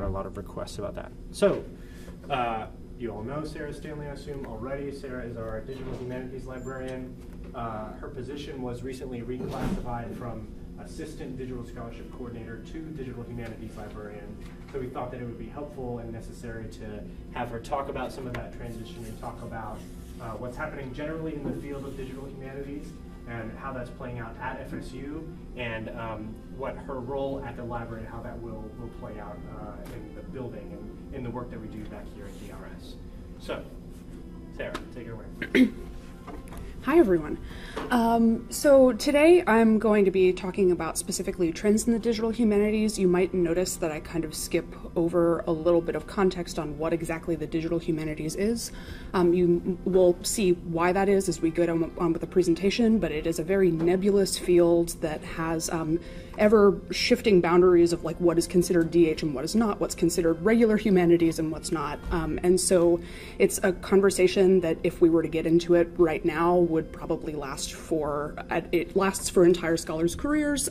got a lot of requests about that. So, you all know Sarah Stanley, I assume, already. Sarah is our Digital Humanities librarian. Her position was recently reclassified from Assistant Digital Scholarship Coordinator to Digital Humanities Librarian. So we thought that it would be helpful and necessary to have her talk about some of that transition and talk about what's happening generally in the field of digital humanities and how that's playing out at FSU, and what her role at the library, how that will play out in the building and in the work that we do back here at DRS. So, Sarah, take it away. Hi, everyone. So today I'm going to be talking about specifically trends in the digital humanities. You might notice that I kind of skip over a little bit of context on what exactly the digital humanities is. You will see why that is as we go on with the presentation, but it is a very nebulous field that has ever shifting boundaries of like what is considered DH and what is not, what's considered regular humanities and what's not. And so it's a conversation that if we were to get into it right now would probably last for, it lasts for entire scholars' careers.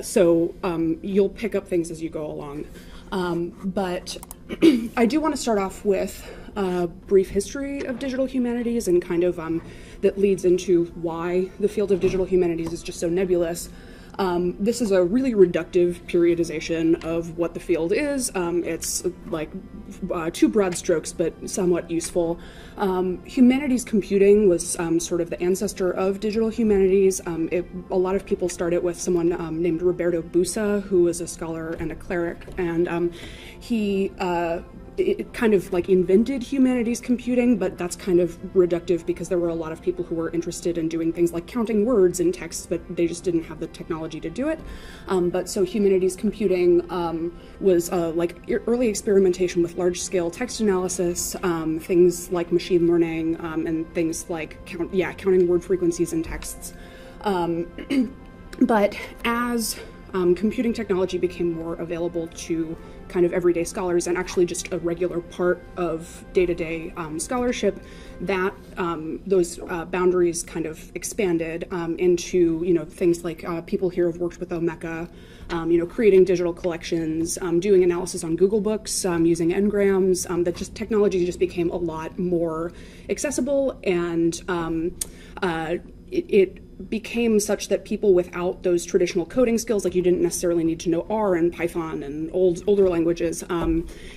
So you'll pick up things as you go along. But I do want to start off with a brief history of digital humanities and kind of that leads into why the field of digital humanities is just so nebulous. This is a really reductive periodization of what the field is. It's like two broad strokes, but somewhat useful. Humanities computing was sort of the ancestor of digital humanities. A lot of people started with someone named Roberto Busa, who was a scholar and a cleric, and he it kind of like invented humanities computing, but that's kind of reductive because there were a lot of people who were interested in doing things like counting words in text, but they just didn't have the technology to do it. But so humanities computing was like early experimentation with large-scale text analysis, things like machine learning, and things like counting word frequencies in texts. But as computing technology became more available to kind of everyday scholars and actually just a regular part of day-to-day scholarship, that those boundaries kind of expanded into things like people here have worked with Omeka, creating digital collections, doing analysis on Google Books, using engrams. That just technology just became a lot more accessible, and it became such that people without those traditional coding skills, like you didn't necessarily need to know R and Python and older languages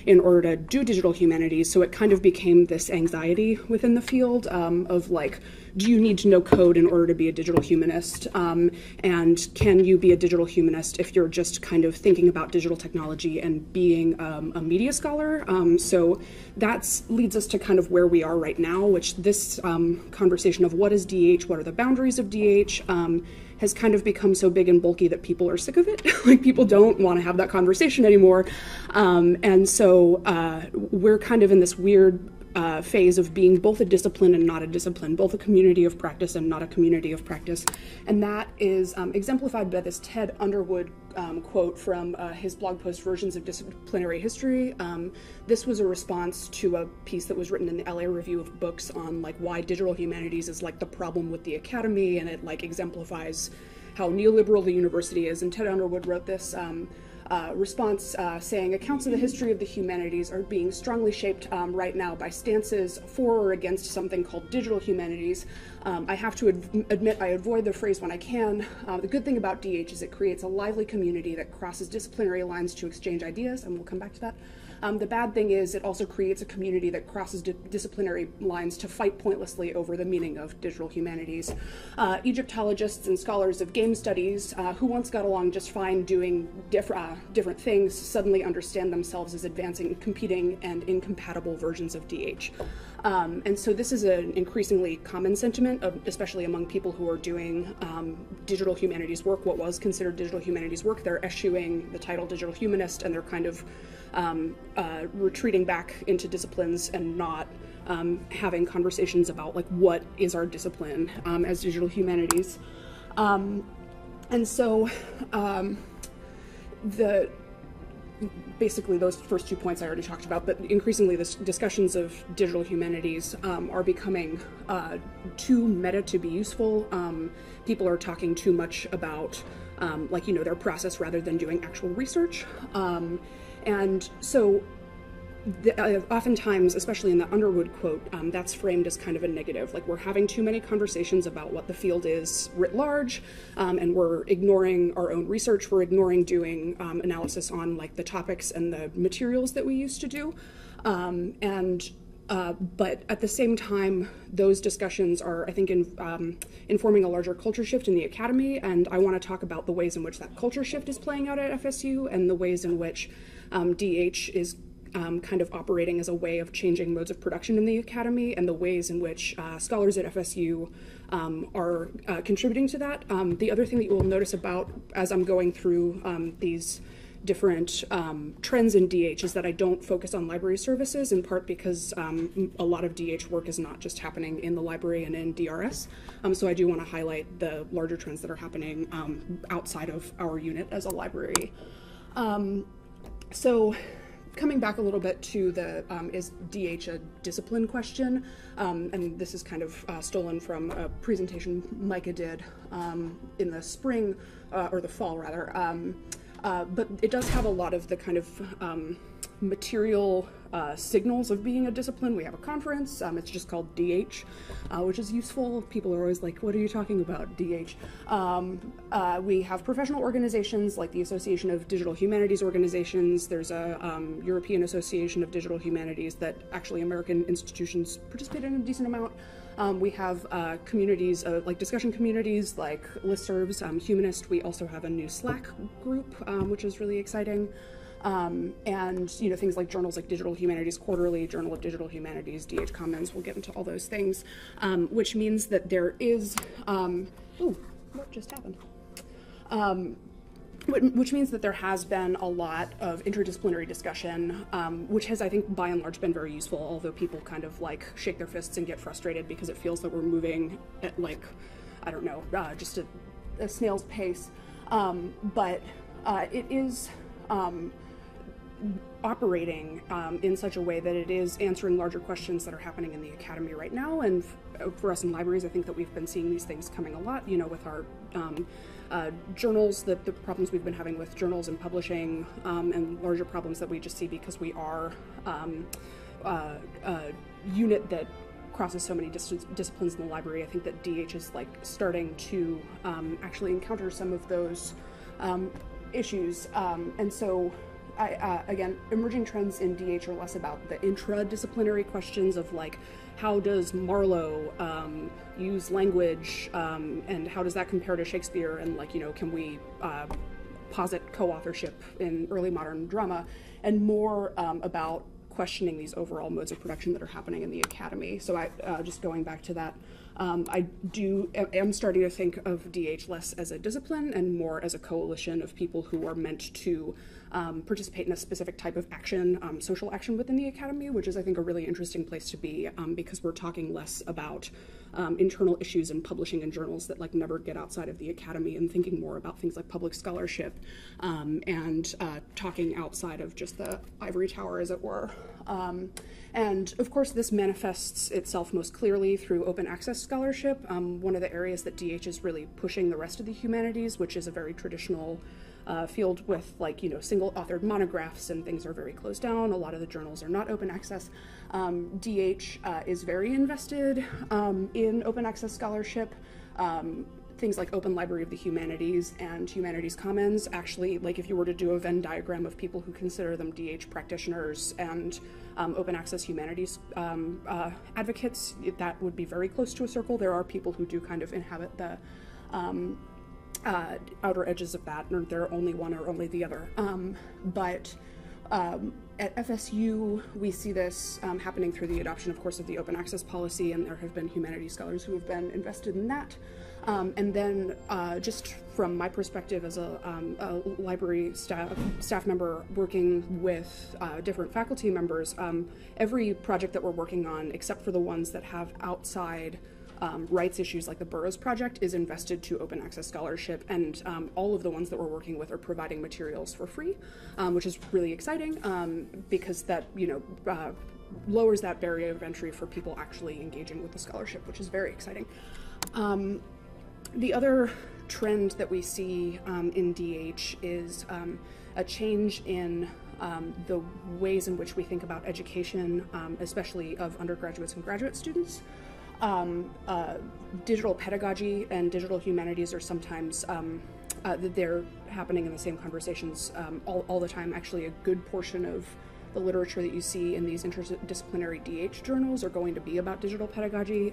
in order to do digital humanities. So it kind of became this anxiety within the field of like, do you need to know code in order to be a digital humanist? And can you be a digital humanist if you're just kind of thinking about digital technology and being a media scholar? So that leads us to kind of where we are right now, which this conversation of what is DH, what are the boundaries of DH, has kind of become so big and bulky that people are sick of it. Like people don't want to have that conversation anymore. And so we're kind of in this weird phase of being both a discipline and not a discipline, both a community of practice and not a community of practice. And that is exemplified by this Ted Underwood quote from his blog post, Versions of Disciplinary History. This was a response to a piece that was written in the LA Review of Books on like why digital humanities is like the problem with the academy, and it like exemplifies how neoliberal the university is. And Ted Underwood wrote this response saying, accounts of the history of the humanities are being strongly shaped right now by stances for or against something called digital humanities. I have to admit I avoid the phrase when I can. The good thing about DH is it creates a lively community that crosses disciplinary lines to exchange ideas, and we'll come back to that. The bad thing is it also creates a community that crosses disciplinary lines to fight pointlessly over the meaning of digital humanities. Egyptologists and scholars of game studies who once got along just fine doing different things suddenly understand themselves as advancing, competing, and incompatible versions of DH. And so this is an increasingly common sentiment, especially among people who are doing digital humanities work, what was considered digital humanities work. They're eschewing the title digital humanist, and they're kind of retreating back into disciplines and not having conversations about like what is our discipline as digital humanities. And so basically those first 2 points I already talked about, but increasingly the discussions of digital humanities are becoming too meta to be useful. People are talking too much about their process rather than doing actual research. And so oftentimes, especially in the Underwood quote, that's framed as kind of a negative, like we're having too many conversations about what the field is writ large, and we're ignoring our own research, we're ignoring doing analysis on like the topics and the materials that we used to do. But at the same time, those discussions are, I think, informing a larger culture shift in the academy, and I want to talk about the ways in which that culture shift is playing out at FSU and the ways in which DH is kind of operating as a way of changing modes of production in the academy, and the ways in which scholars at FSU are contributing to that. The other thing that you will notice about as I'm going through these different trends in DH is that I don't focus on library services, in part because a lot of DH work is not just happening in the library and in DRS. So I do want to highlight the larger trends that are happening outside of our unit as a library. So coming back a little bit to the is DH a discipline question, and this is kind of stolen from a presentation Micah did in the spring, or the fall rather, but it does have a lot of the kind of material signals of being a discipline. We have a conference, it's just called DH, which is useful. People are always like, what are you talking about, DH? We have professional organizations like the Association of Digital Humanities Organizations. There's a European Association of Digital Humanities that actually American institutions participate in a decent amount. We have communities, like discussion communities like listservs, Humanist. We also have a new Slack group, which is really exciting. And things like journals like Digital Humanities Quarterly, Journal of Digital Humanities, DH Commons. We'll get into all those things, which means that there is ooh, what just happened? Which means that there has been a lot of interdisciplinary discussion, which has, I think, by and large been very useful, although people kind of like shake their fists and get frustrated because it feels that we're moving at like, I don't know, just a snail's pace. But it is operating in such a way that it is answering larger questions that are happening in the academy right now. And for us in libraries, I think that we've been seeing these things coming a lot, with our journals, the problems we've been having with journals and publishing, and larger problems that we just see because we are a unit that crosses so many disciplines in the library. I think that DH is like starting to actually encounter some of those issues. And so again, emerging trends in DH are less about the intradisciplinary questions of like, how does Marlowe use language, and how does that compare to Shakespeare, and like, can we posit co-authorship in early modern drama, and more about questioning these overall modes of production that are happening in the academy. So I just going back to that, I am starting to think of DH less as a discipline and more as a coalition of people who are meant to participate in a specific type of action, social action within the academy, which is, I think, a really interesting place to be, because we're talking less about internal issues in publishing in journals that like never get outside of the academy, and thinking more about things like public scholarship, and talking outside of just the ivory tower, as it were. And of course, this manifests itself most clearly through open access scholarship, one of the areas that DH is really pushing the rest of the humanities, which is a very traditional field with like, single authored monographs, and things are very closed down. A lot of the journals are not open access. DH is very invested in open access scholarship. Things like Open Library of the Humanities and Humanities Commons, actually, like if you were to do a Venn diagram of people who consider them DH practitioners and open access humanities advocates, that would be very close to a circle. There are people who do kind of inhabit the outer edges of that, or they're only one or only the other. But at FSU, we see this happening through the adoption, of course, of the open access policy, and there have been humanities scholars who have been invested in that. And then just from my perspective as a library staff member working with different faculty members, every project that we're working on, except for the ones that have outside rights issues like the Burroughs Project, is invested to open access scholarship, and all of the ones that we're working with are providing materials for free, which is really exciting, because that lowers that barrier of entry for people actually engaging with the scholarship, which is very exciting. The other trend that we see in DH is a change in the ways in which we think about education, especially of undergraduates and graduate students. Digital pedagogy and digital humanities are sometimes, they're happening in the same conversations all the time. Actually, a good portion of the literature that you see in these interdisciplinary DH journals are going to be about digital pedagogy,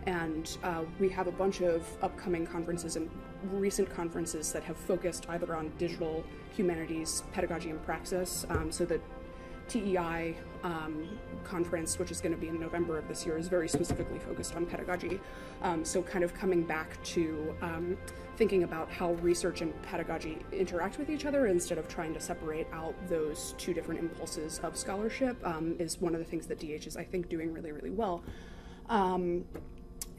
and we have a bunch of upcoming conferences and recent conferences that have focused either on digital humanities, pedagogy, and praxis. So the TEI conference, which is going to be in November of this year, is very specifically focused on pedagogy. So kind of coming back to thinking about how research and pedagogy interact with each other instead of trying to separate out those two different impulses of scholarship is one of the things that DH is, I think, doing really, really well.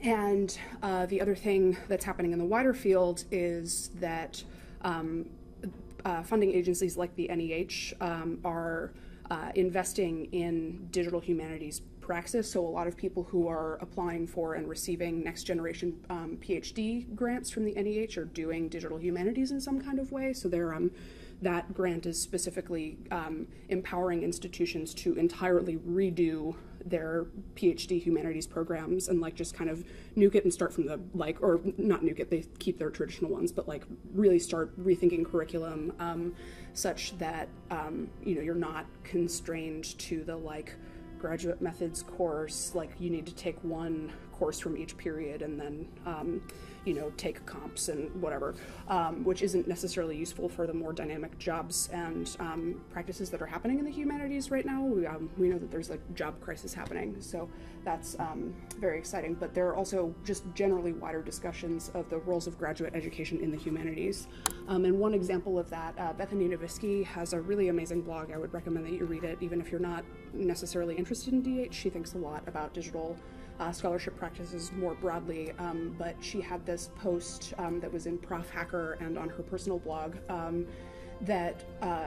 And the other thing that's happening in the wider field is that funding agencies like the NEH are investing in digital humanities praxis. So a lot of people who are applying for and receiving next generation PhD grants from the NEH are doing digital humanities in some kind of way. So they're that grant is specifically empowering institutions to entirely redo their PhD humanities programs and like just kind of nuke it and start from the or not nuke it, they keep their traditional ones, but like really start rethinking curriculum such that you're not constrained to the graduate methods course, you need to take one course from each period and then take comps and whatever, which isn't necessarily useful for the more dynamic jobs and practices that are happening in the humanities right now. We know that there's a job crisis happening, so that's very exciting. But there are also just generally wider discussions of the roles of graduate education in the humanities. And one example of that, Bethany Novisky has a really amazing blog. I would recommend that you read it, even if you're not necessarily interested in DH. She thinks a lot about digital scholarship practices more broadly, but she had this post that was in Prof Hacker and on her personal blog that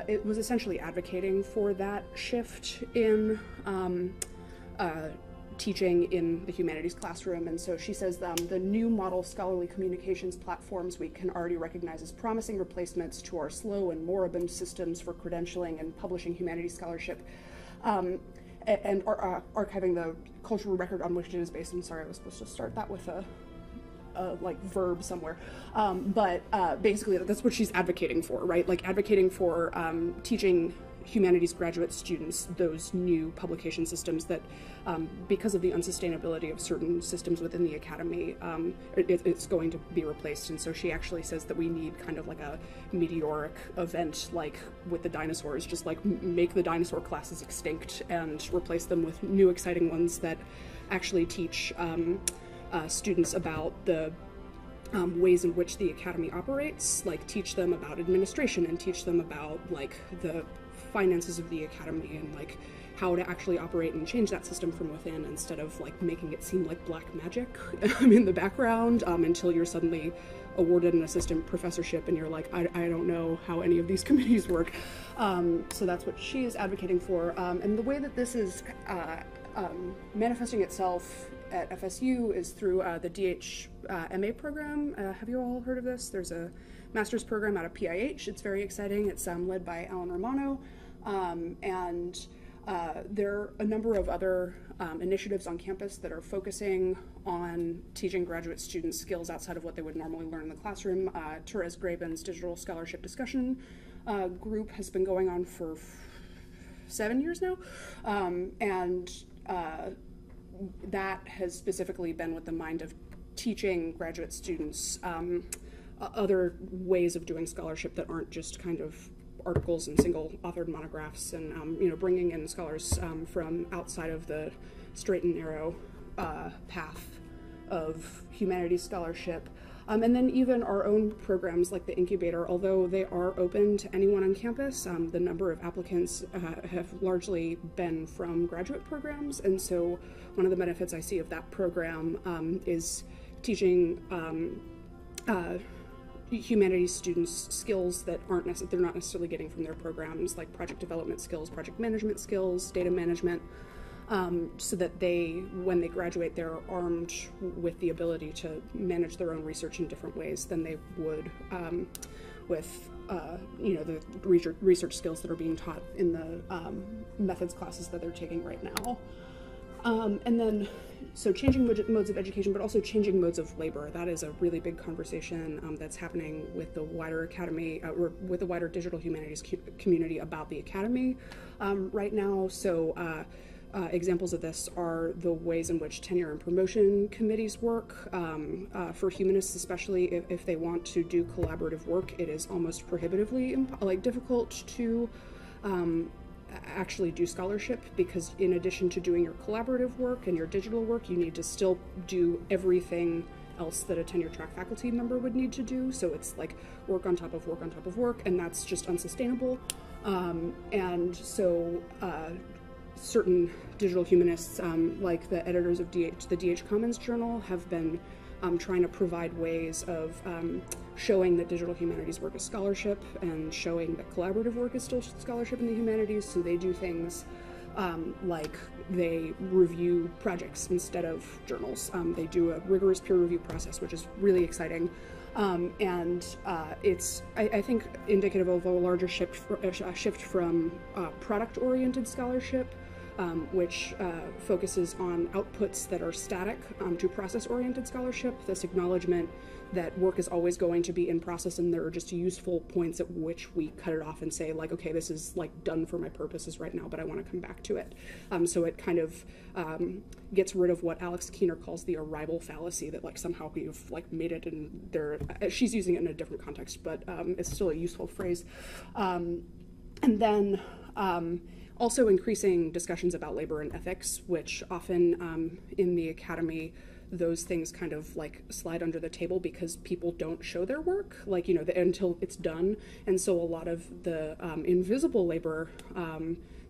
it was essentially advocating for that shift in teaching in the humanities classroom. And so she says the new model scholarly communications platforms we can already recognize as promising replacements to our slow and moribund systems for credentialing and publishing humanities scholarship. And archiving the cultural record on which it is based. I'm sorry, I was supposed to start that with a verb somewhere. But basically, that's what she's advocating for, right? Advocating for teaching humanities graduate students those new publication systems that, because of the unsustainability of certain systems within the academy, it's going to be replaced. And so she actually says that we need kind of a meteoric event with the dinosaurs, just make the dinosaur classes extinct and replace them with new exciting ones that actually teach students about the ways in which the academy operates, teach them about administration and teach them about the finances of the academy and how to actually operate and change that system from within instead of making it seem like black magic in the background until you're suddenly awarded an assistant professorship and you're I don't know how any of these committees work. So that's what she is advocating for. And the way that this is manifesting itself at FSU is through the DH MA program. Have you all heard of this? There's a master's program out of PIH. It's very exciting. It's led by Alan Romano. And there are a number of other initiatives on campus that are focusing on teaching graduate students skills outside of what they would normally learn in the classroom. Therese Graben's Digital Scholarship Discussion group has been going on for 7 years now. And that has specifically been with the mind of teaching graduate students other ways of doing scholarship that aren't just kind of articles and single authored monographs, and bringing in scholars from outside of the straight and narrow path of humanities scholarship. And then even our own programs like the incubator, although they are open to anyone on campus, the number of applicants have largely been from graduate programs. And so one of the benefits I see of that program is teaching humanities students skills that they're not necessarily getting from their programs, like project development skills, project management skills, data management, so that when they graduate, they're armed with the ability to manage their own research in different ways than they would with the research skills that are being taught in the methods classes that they're taking right now. And then, so changing modes of education, but also changing modes of labor. That is a really big conversation that's happening with the wider academy, or with the wider digital humanities community about the academy right now. So examples of this are the ways in which tenure and promotion committees work. For humanists, especially if they want to do collaborative work, it is almost prohibitively difficult to actually do scholarship, because in addition to doing your collaborative work and your digital work, you need to still do everything else that a tenure track faculty member would need to do. So it's like work on top of work on top of work, and that's just unsustainable. And so certain digital humanists, like the editors of the DH Commons Journal, have been trying to provide ways of showing that digital humanities work is scholarship and showing that collaborative work is still scholarship in the humanities. So they do things like they review projects instead of journals. They do a rigorous peer review process, which is really exciting. And it's, I think, indicative of a larger shift from product-oriented scholarship, which focuses on outputs that are static, to process-oriented scholarship, this acknowledgement that work is always going to be in process, and there are just useful points at which we cut it off and say, like, okay, this is like done for my purposes right now, but I want to come back to it. So it kind of gets rid of what Alex Keener calls the arrival fallacy, that like somehow we've like made it, and there, she's using it in a different context, but it's still a useful phrase. And then also increasing discussions about labor and ethics, which often in the academy, those things kind of like slide under the table because people don't show their work, like, until it's done. And so a lot of the invisible labor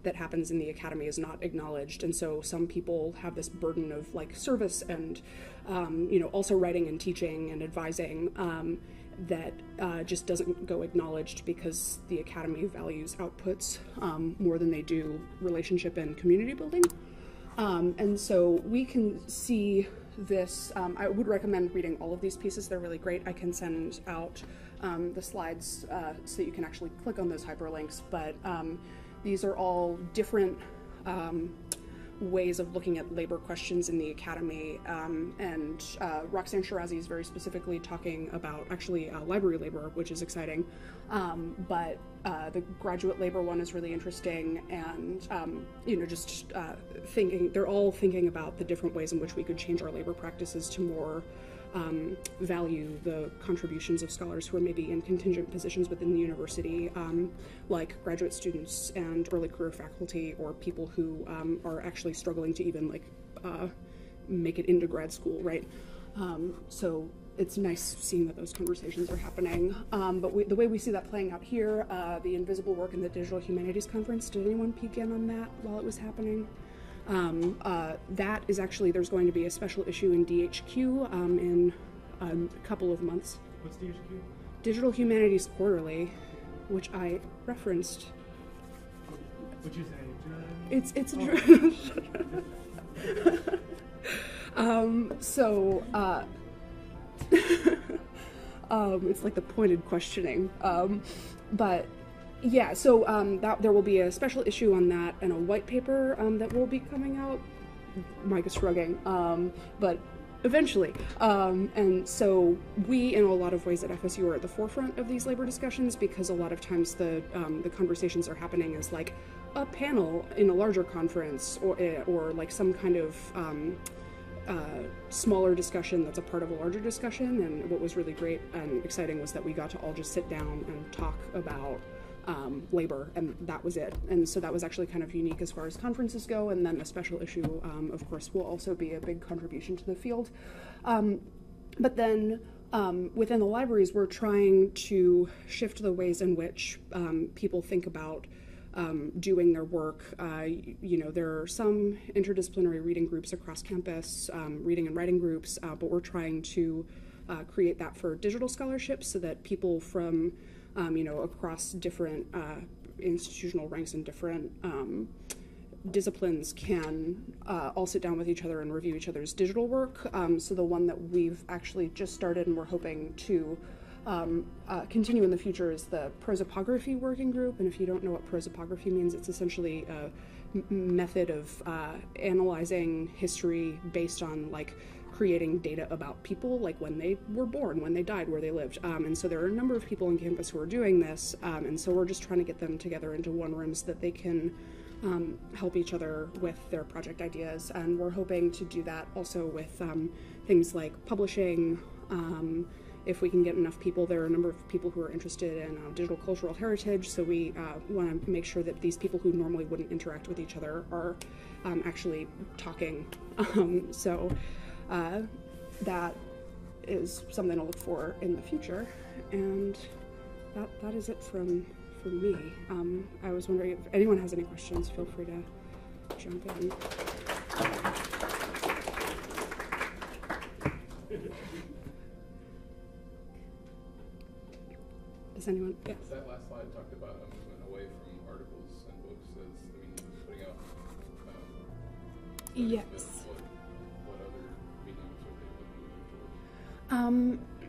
that happens in the academy is not acknowledged. And so some people have this burden of like service and, also writing and teaching and advising that just doesn't go acknowledged because the academy values outputs more than they do relationship and community building. And so we can see this. I would recommend reading all of these pieces. They're really great. I can send out the slides so that you can actually click on those hyperlinks, but these are all different ways of looking at labor questions in the academy, and Roxanne Shirazi is very specifically talking about actually library labor, which is exciting, but the graduate labor one is really interesting, and just thinking, they're all thinking about the different ways in which we could change our labor practices to more value the contributions of scholars who are maybe in contingent positions within the university, like graduate students and early career faculty, or people who are actually struggling to even make it into grad school, right? So it's nice seeing that those conversations are happening. But the way we see that playing out here, the invisible work in the Digital Humanities Conference, did anyone peek in on that while it was happening? That is actually, there's going to be a special issue in DHQ in a couple of months. What's DHQ? Digital Humanities Quarterly, which I referenced. What'd you say? It's it's like the pointed questioning, but yeah, so that there will be a special issue on that and a white paper that will be coming out. Mike is shrugging, but eventually. And so we, in a lot of ways at FSU, are at the forefront of these labor discussions, because a lot of times the conversations are happening as like a panel in a larger conference, or like some kind of smaller discussion that's a part of a larger discussion. And what was really great and exciting was that we got to all just sit down and talk about labor, and that was it. And so that was actually kind of unique as far as conferences go. And then a special issue, of course, will also be a big contribution to the field. But then within the libraries, we're trying to shift the ways in which people think about doing their work. There are some interdisciplinary reading groups across campus, reading and writing groups, but we're trying to create that for digital scholarship, so that people from across different institutional ranks and different disciplines can all sit down with each other and review each other's digital work. So the one that we've actually just started and we're hoping to continue in the future is the prosopography working group. And if you don't know what prosopography means, it's essentially a method of analyzing history based on like creating data about people, like when they were born, when they died, where they lived. And so there are a number of people on campus who are doing this, and so we're just trying to get them together into one room so that they can help each other with their project ideas. And we're hoping to do that also with things like publishing. If we can get enough people, there are a number of people who are interested in digital cultural heritage, so we want to make sure that these people who normally wouldn't interact with each other are actually talking. So that is something to look for in the future, and that is it from me. I was wondering if anyone has any questions, feel free to jump in. Does anyone? Yes. That last slide talked about a movement away from articles and books as the means of putting out. Yes. What other mediums are they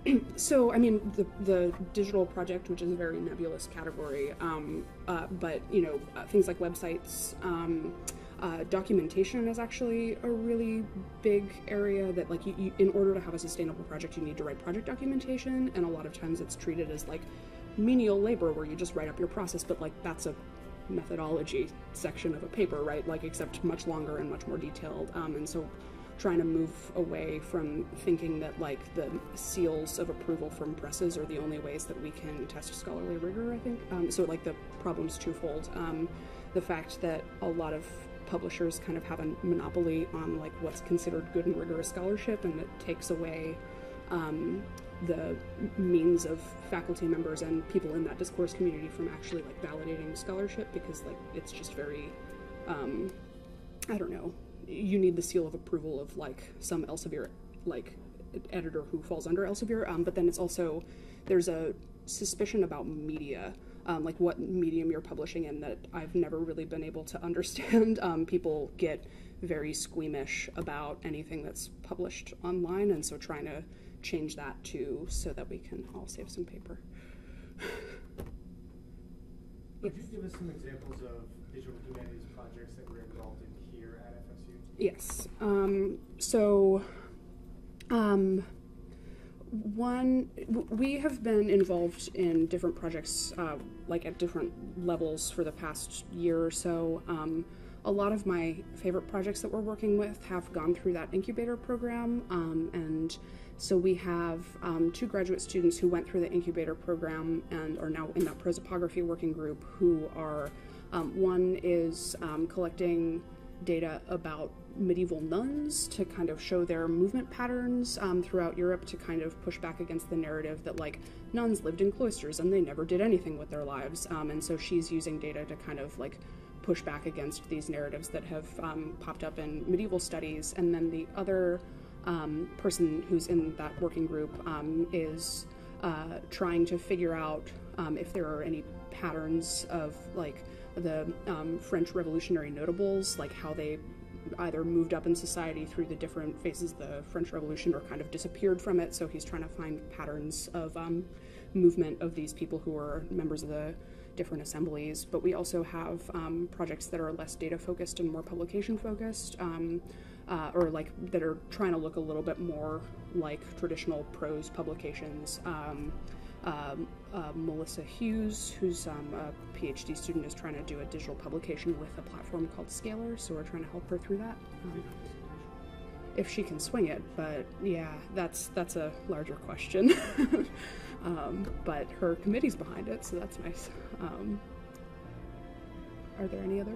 looking towards? So, I mean, the digital project, which is a very nebulous category, but things like websites. Documentation is actually a really big area that, like, you, in order to have a sustainable project, you need to write project documentation, and a lot of times it's treated as like menial labor where you just write up your process, but like that's a methodology section of a paper, right? Like, except much longer and much more detailed, and so trying to move away from thinking that like the seals of approval from presses are the only ways that we can test scholarly rigor, I think. So like the problem's twofold. The fact that a lot of publishers kind of have a monopoly on like what's considered good and rigorous scholarship, and it takes away the means of faculty members and people in that discourse community from actually like validating scholarship, because like it's just very I don't know, you need the seal of approval of like some Elsevier like editor who falls under Elsevier, but then it's also, there's a suspicion about media, like what medium you're publishing in, that I've never really been able to understand. People get very squeamish about anything that's published online, and so trying to change that too, so that we can all save some paper. Could you give us some examples of digital humanities projects that we're involved in here at FSU? Yes. We have been involved in different projects, like at different levels for the past year or so. A lot of my favorite projects that we're working with have gone through that incubator program, and so we have 2 graduate students who went through the incubator program and are now in that prosopography working group, who are, one is collecting data about medieval nuns to kind of show their movement patterns throughout Europe, to kind of push back against the narrative that like nuns lived in cloisters and they never did anything with their lives, and so she's using data to kind of like push back against these narratives that have popped up in medieval studies. And then the other person who's in that working group is trying to figure out if there are any patterns of like the French Revolutionary notables, like how they either moved up in society through the different phases of the French Revolution or kind of disappeared from it. So he's trying to find patterns of movement of these people who are members of the different assemblies. But we also have projects that are less data focused and more publication focused, or like that are trying to look a little bit more like traditional prose publications. Melissa Hughes, who's a PhD student, is trying to do a digital publication with a platform called Scalar, so we're trying to help her through that. If she can swing it, but yeah, that's a larger question. But her committee's behind it, so that's nice. Are there any other?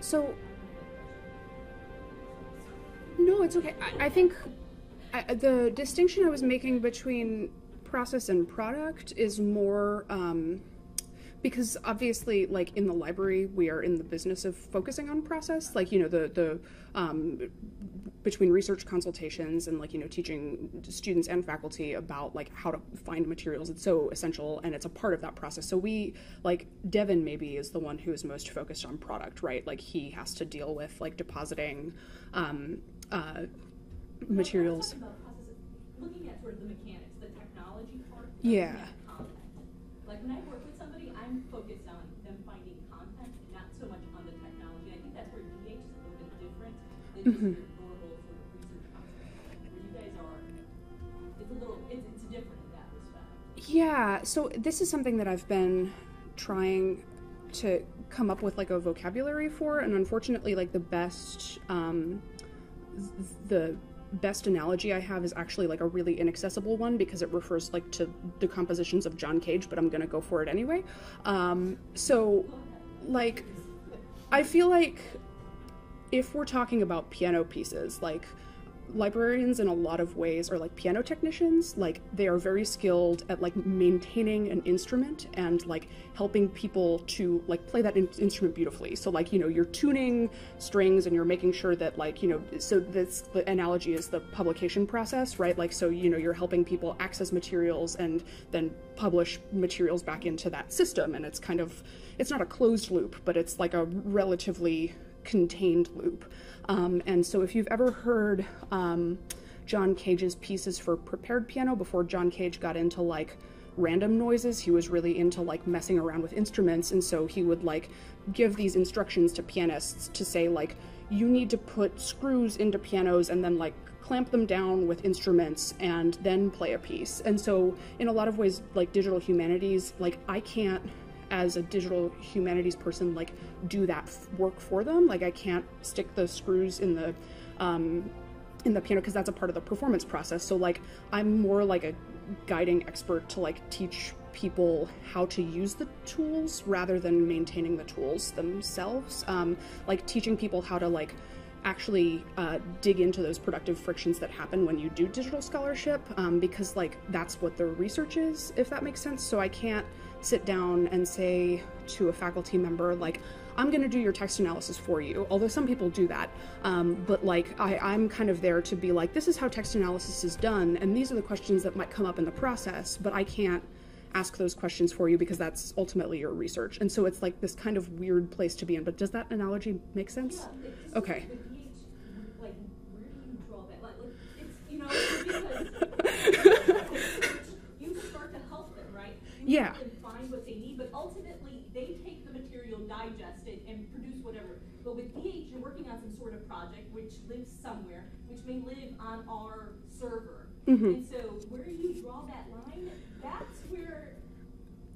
So, no, it's okay. I think the distinction I was making between process and product is more, because obviously, like in the library, we are in the business of focusing on process, like, you know, the between research consultations and, like, you know, teaching students and faculty about, like, how to find materials. It's so essential, and it's a part of that process. So we, like, Devin maybe is the one who is most focused on product, right? Like, he has to deal with, like, depositing materials. About process, looking at sort of the mechanics, the technology part. Yeah. Content. Like when I work with somebody, I'm focused on them finding content, not so much on the technology. I think that's where DH is a little bit different than just your normal sort of research concept. Where you guys are, it's different in that respect. Yeah, so this is something that I've been trying to come up with, like, a vocabulary for, and unfortunately, like, the best analogy I have is actually, like, a really inaccessible one because it refers, like, to the compositions of John Cage, but I'm gonna go for it anyway. So, like, I feel like if we're talking about piano pieces, like, librarians in a lot of ways are like piano technicians. Like, they are very skilled at, like, maintaining an instrument and, like, helping people to, like, play that instrument beautifully. So, like, you know, you're tuning strings and you're making sure that, like, you know, so this, the analogy is the publication process, right? Like, so, you know, you're helping people access materials and then publish materials back into that system. And it's kind of, it's not a closed loop, but it's like a relatively contained loop. And so if you've ever heard John Cage's pieces for prepared piano, before John Cage got into, like, random noises, he was really into, like, messing around with instruments, and so he would, like, give these instructions to pianists to say, like, you need to put screws into pianos and then, like, clamp them down with instruments and then play a piece. And so in a lot of ways, like, digital humanities, like, I can't, as a digital humanities person, like, do that work for them. Like, I can't stick the screws in the piano because that's a part of the performance process. So, like, I'm more like a guiding expert to, like, teach people how to use the tools rather than maintaining the tools themselves. Like, teaching people how to, like, actually dig into those productive frictions that happen when you do digital scholarship, because, like, that's what the research is, if that makes sense. So I can't sit down and say to a faculty member, like, I'm going to do your text analysis for you, although some people do that, but, like, I'm kind of there to be like, this is how text analysis is done, and these are the questions that might come up in the process, but I can't ask those questions for you because that's ultimately your research. And so it's, like, this kind of weird place to be in, but does that analogy make sense? Yeah, okay. Like, where do you draw that? Like, it's, you know, because you start to help them, right? You Yeah. help them find what they need, but ultimately they take the material, digest it, and produce whatever. But with DH, you're working on some sort of project which lives somewhere, which may live on our server. Mm-hmm. And so where you draw that line, that's where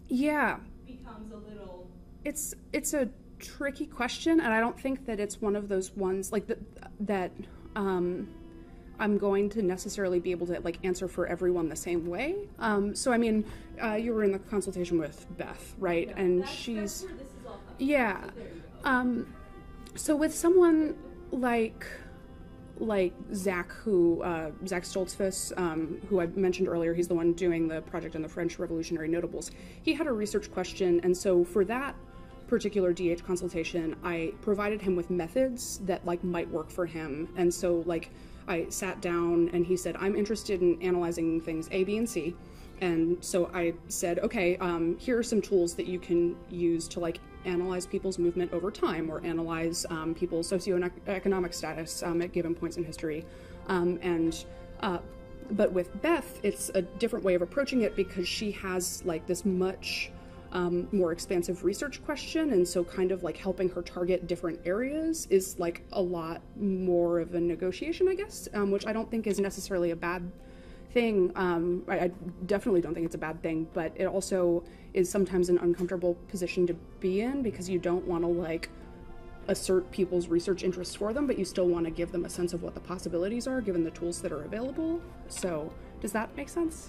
Yeah. it becomes a little... It's a tricky question, and I don't think that it's one of those ones, like, that I'm going to necessarily be able to, like, answer for everyone the same way. So, I mean, you were in the consultation with Beth, right? Yeah, and that's she's... where this is all coming yeah. from. So there you go. So with someone like Zach, Zach Stoltzfus, who I mentioned earlier, he's the one doing the project on the French Revolutionary Notables. He had a research question, and so for that particular DH consultation, I provided him with methods that, like, might work for him. And so, like, I sat down and he said, I'm interested in analyzing things A, B, and C. And so I said, okay, here are some tools that you can use to, like, analyze people's movement over time, or analyze people's socioeconomic status at given points in history. But with Beth, it's a different way of approaching it because she has, like, this much more expansive research question, and so kind of, like, helping her target different areas is, like, a lot more of a negotiation, I guess, which I don't think is necessarily a bad thing. I definitely don't think it's a bad thing, but it also is sometimes an uncomfortable position to be in because you don't want to, like, assert people's research interests for them, but you still want to give them a sense of what the possibilities are given the tools that are available. So does that make sense?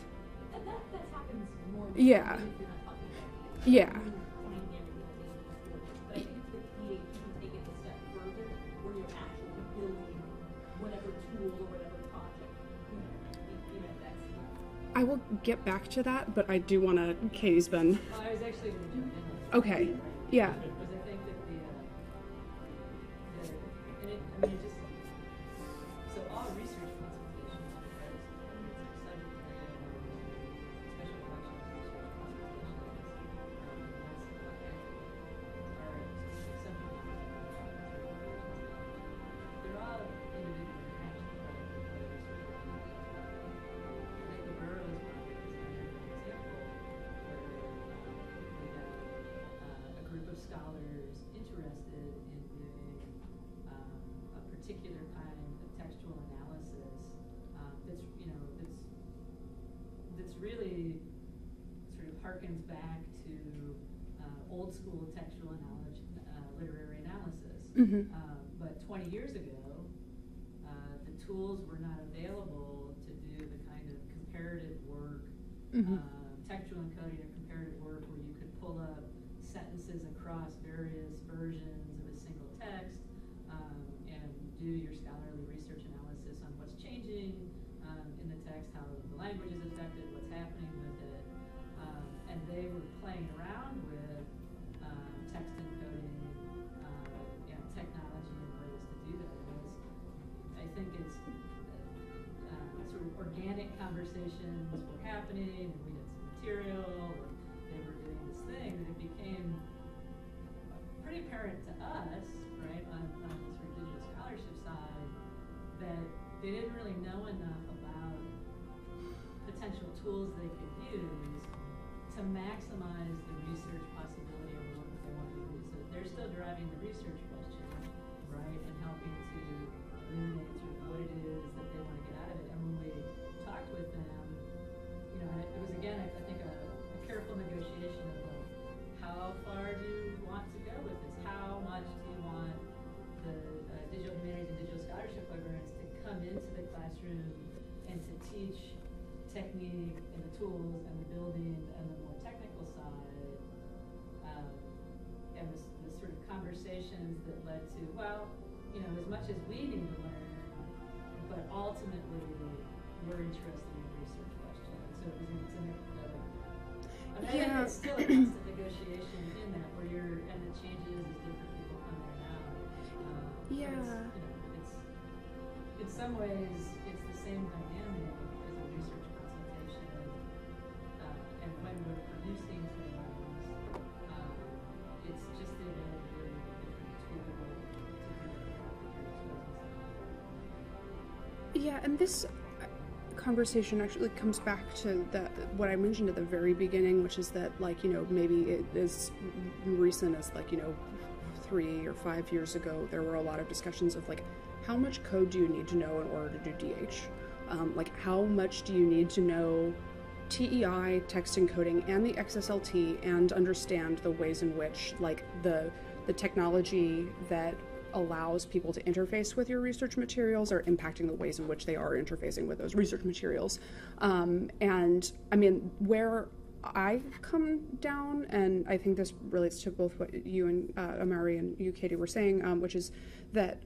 That happens more. Yeah. Yeah. But I think the PA can take it a step further where you're actually building whatever tool or whatever project, that's I will get back to that, but I do want to. Katie's been. Well, I was actually going to jump in on that. Okay. Yeah. Because I think that it just, so all research consultations, right, it's subject area, special collections, research consultations, they're all individual interactions, right, with other research organizations. I think the Borough is one of those, an example where we got a group of scholars interested in doing a particular kind of textual analysis that's really sort of harkens back to old school textual literary analysis. Mm-hmm. But 20 years ago, the tools were not available to do the kind of comparative work, Mm-hmm. Textual encoding or comparative work where you could pull up sentences across various versions of a single text and do your scholarly research analysis on what's changing in the text, how the language is affected, what's happening with it. And they were playing around with text encoding, technology and ways to do that. I think it's sort of organic conversations were happening, and we had some material, and they were doing this thing, that it became pretty apparent to us, right, on the sort of digital scholarship side, that they didn't really know enough about potential tools they could use to maximize the research possibility of what they want to do. So they're still driving the research question, right, and helping to illuminate sort of what it is that they want to get out of it. And when we talked with them, and it was again, I think a careful negotiation of like, how far do you want to go with this? How much do you want the digital humanities and digital scholarship librarians to come into the classroom and to teach technique and the tools and the building and the more technical side, and the sort of conversations that led to, well, as much as we need to learn, but ultimately we're interested in the research question. So I think it's still a constant negotiation in that, where and it changes as different people come in and out. It's in some ways it's the same dynamic as a research consultation, and when we're producing things, it's just the availability of a different tool to do it. Yeah, and this conversation actually comes back to what I mentioned at the very beginning, which is that, maybe it is recent as 3 or 5 years ago, there were a lot of discussions of how much code do you need to know in order to do DH? How much do you need to know TEI, text encoding, and the XSLT, and understand the ways in which the technology that allows people to interface with your research materials are impacting the ways in which they are interfacing with those research materials. And I mean, where I come down, and I think this relates to both what you and Amari and you, Katie, were saying, which is that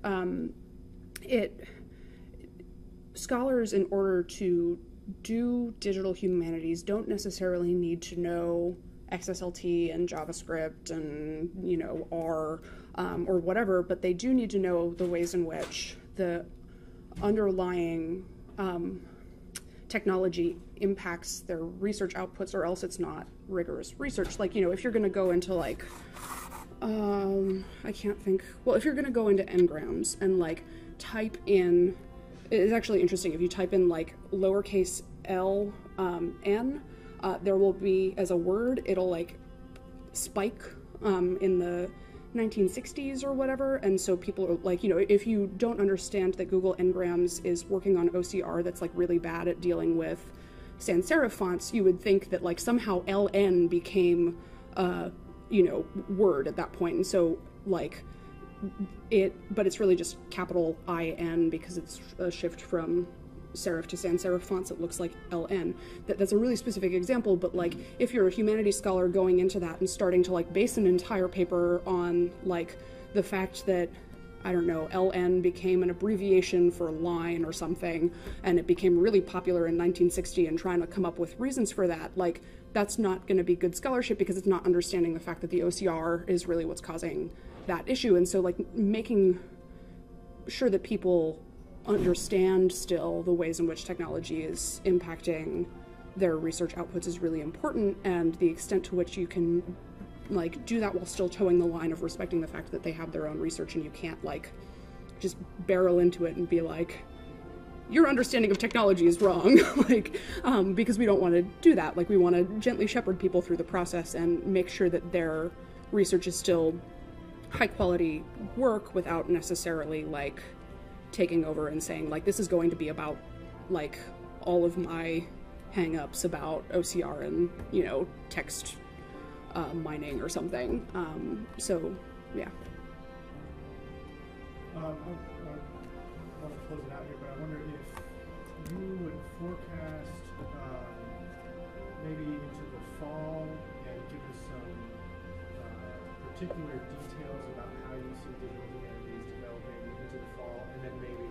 scholars, in order to do digital humanities, don't necessarily need to know XSLT and JavaScript and R or whatever, but they do need to know the ways in which the underlying technology impacts their research outputs, or else it's not rigorous research. If you're going to go into if you're going to go into n-grams and type in, it's actually interesting, if you type in lowercase l n, there will be, as a word, it'll spike in the 1960s or whatever, and so people are if you don't understand that Google Ngrams is working on OCR that's really bad at dealing with sans serif fonts, you would think that somehow LN became word at that point, and so but it's really just capital IN because it's a shift from serif to sans serif fonts. It looks like LN. That's a really specific example, but if you're a humanities scholar going into that and starting to base an entire paper on the fact that I don't know, LN became an abbreviation for line or something, and it became really popular in 1960, and trying to come up with reasons for that, like, that's not going to be good scholarship because it's not understanding the fact that the OCR is really what's causing that issue. And so, like, making sure that people understand still the ways in which technology is impacting their research outputs is really important, and the extent to which you can, like, do that while still towing the line of respecting the fact that they have their own research, and you can't, like, just barrel into it and be like, your understanding of technology is wrong, like, because we don't want to do that. Like, we want to gently shepherd people through the process and make sure that their research is still high quality work without necessarily, like, taking over and saying, like, this is going to be about, like, all of my hang-ups about OCR and, you know, text mining or something. So, yeah. I want to close it out here, but I wonder if you would forecast maybe into the fall and give us some particular details about how you see digital humanities developing into the fall, and then maybe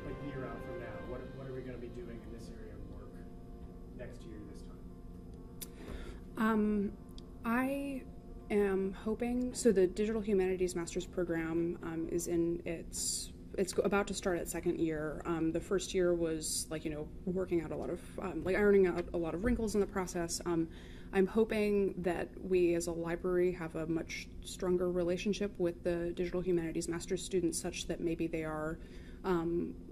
like a year out from now, what are we going to be doing in this area of work next year this time? I am hoping, so the Digital Humanities Master's Program is in it's about to start its second year. The first year was, like, you know, working out a lot of, like, ironing out a lot of wrinkles in the process. I'm hoping that we as a library have a much stronger relationship with the Digital Humanities Master's students, such that maybe they are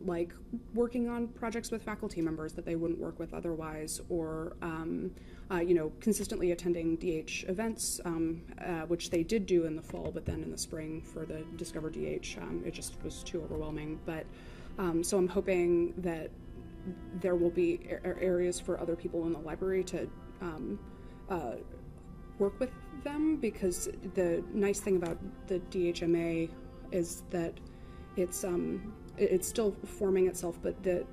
like working on projects with faculty members that they wouldn't work with otherwise, or you know, consistently attending DH events, which they did do in the fall, but then in the spring for the Discover DH, it just was too overwhelming. But so I'm hoping that there will be areas for other people in the library to work with them, because the nice thing about the DHMA is that it's still forming itself, but the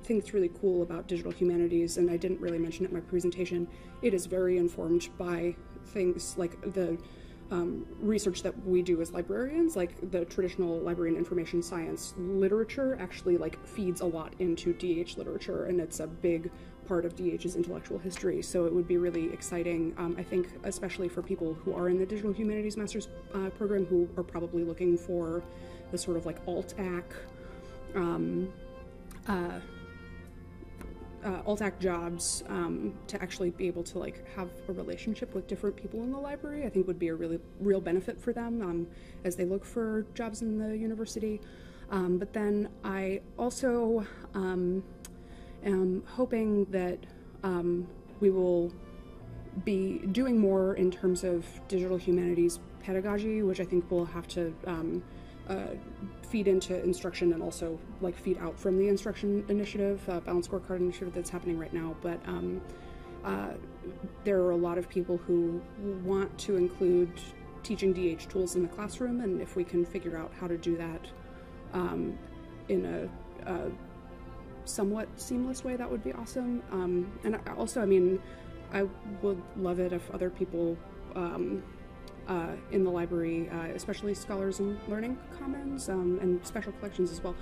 thing that's really cool about digital humanities, and I didn't really mention it in my presentation, it is very informed by things like the research that we do as librarians. Like, the traditional library and information science literature actually, like, feeds a lot into DH literature, and it's a big part of DH's intellectual history. So it would be really exciting, I think, especially for people who are in the Digital Humanities Master's program, who are probably looking for the sort of, like, alt-ac alt-ac jobs, to actually be able to, like, have a relationship with different people in the library, I think would be a really real benefit for them as they look for jobs in the university. But then I also am hoping that we will be doing more in terms of digital humanities pedagogy, which I think will have to feed into instruction and also, like, feed out from the instruction initiative, Balanced Scorecard initiative that's happening right now. But there are a lot of people who want to include teaching DH tools in the classroom, and if we can figure out how to do that in a somewhat seamless way, that would be awesome. And also, I mean, I would love it if other people in the library, especially Scholars and Learning Commons, and special collections as well,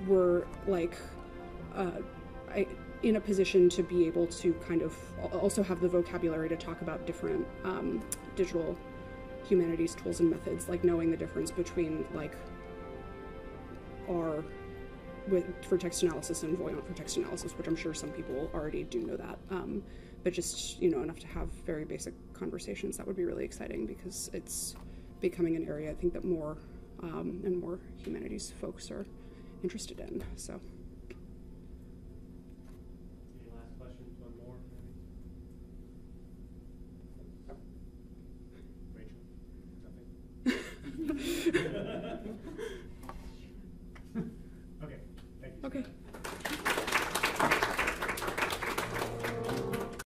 were, like, in a position to be able to kind of also have the vocabulary to talk about different digital humanities tools and methods, like knowing the difference between, like, R for text analysis and Voyant for text analysis, which I'm sure some people already do know that. But just, you know, enough to have very basic conversations, that would be really exciting, because it's becoming an area I think that more and more humanities folks are interested in. So.